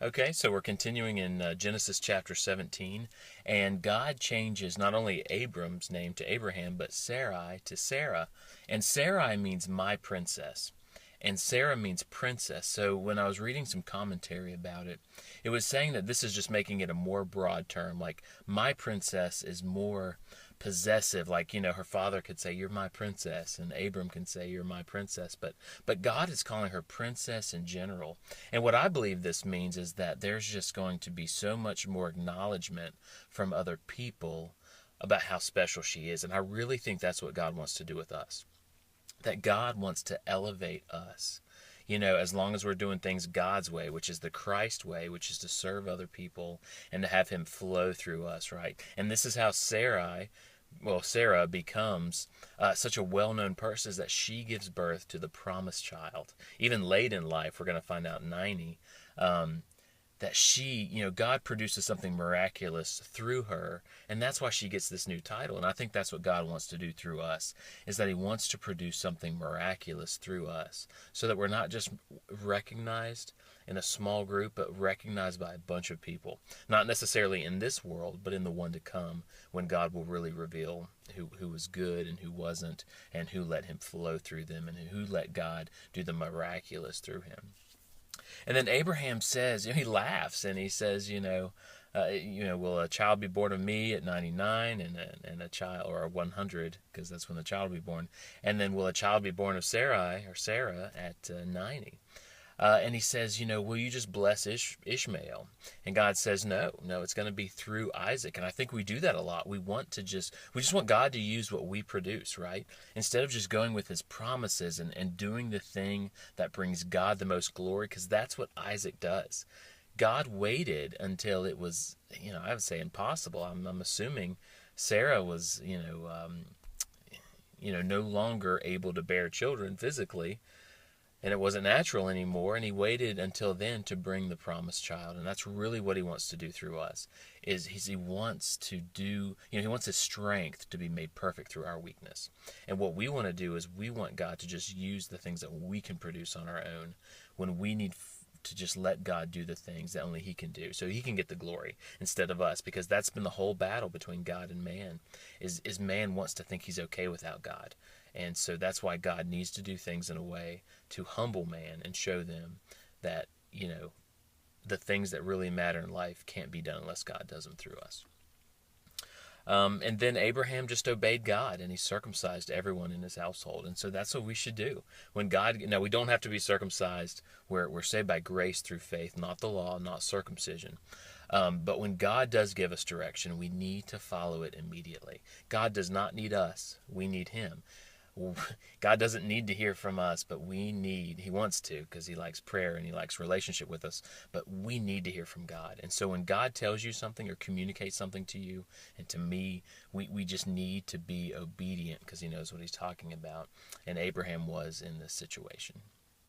Okay, so we're continuing in Genesis chapter 17, and God changes not only Abram's name to Abraham, but Sarai to Sarah. And Sarai means my princess, and Sarah means princess. So when I was reading some commentary about it, it was saying that this is just making it a more broad term. Like, my princess is more possessive. Like, her father could say, "You're my princess," and Abram can say, "You're my princess." But God is calling her princess in general. And what I believe this means is that there's just going to be so much more acknowledgement from other people about how special she is. And I really think that's what God wants to do with us. That God wants to elevate us. As long as we're doing things God's way, which is the Christ way, which is to serve other people and to have Him flow through us, right? And this is how Sarah becomes such a well-known person, is that she gives birth to the promised child. Even late in life, we're going to find out in 90, that God produces something miraculous through her, and that's why she gets this new title. And I think that's what God wants to do through us, is that He wants to produce something miraculous through us, so that we're not just recognized in a small group, but recognized by a bunch of people. Not necessarily in this world, but in the one to come, when God will really reveal who was good and who wasn't, and who let Him flow through them, and who let God do the miraculous through him. And then Abraham says, he laughs and he says, will a child be born of me at 99 and a child, or 100, because that's when the child will be born. And then will a child be born of Sarai or Sarah at 90? And he says, will you just bless Ishmael? And God says, no, it's going to be through Isaac. And I think we do that a lot. We just want God to use what we produce, right? Instead of just going with His promises and doing the thing that brings God the most glory, because that's what Isaac does. God waited until it was, I would say impossible. I'm assuming Sarah was, no longer able to bear children physically, and it wasn't natural anymore, and He waited until then to bring the promised child. And that's really what He wants to do through us, is He wants to do, He wants His strength to be made perfect through our weakness. And what we want to do is we want God to just use the things that we can produce on our own, when we need to just let God do the things that only He can do, so He can get the glory instead of us. Because that's been the whole battle between God and man, is man wants to think he's okay without God. And so that's why God needs to do things in a way to humble man and show them that, the things that really matter in life can't be done unless God does them through us. And then Abraham just obeyed God, and he circumcised everyone in his household. And so that's what we should do. When God, now we don't have to be circumcised. We're saved by grace through faith, not the law, not circumcision. But when God does give us direction, we need to follow it immediately. God does not need us. We need Him. God doesn't need to hear from us, but He wants to, because He likes prayer and He likes relationship with us, but we need to hear from God. And so when God tells you something or communicates something to you and to me, we just need to be obedient, because He knows what He's talking about. And Abraham was in this situation.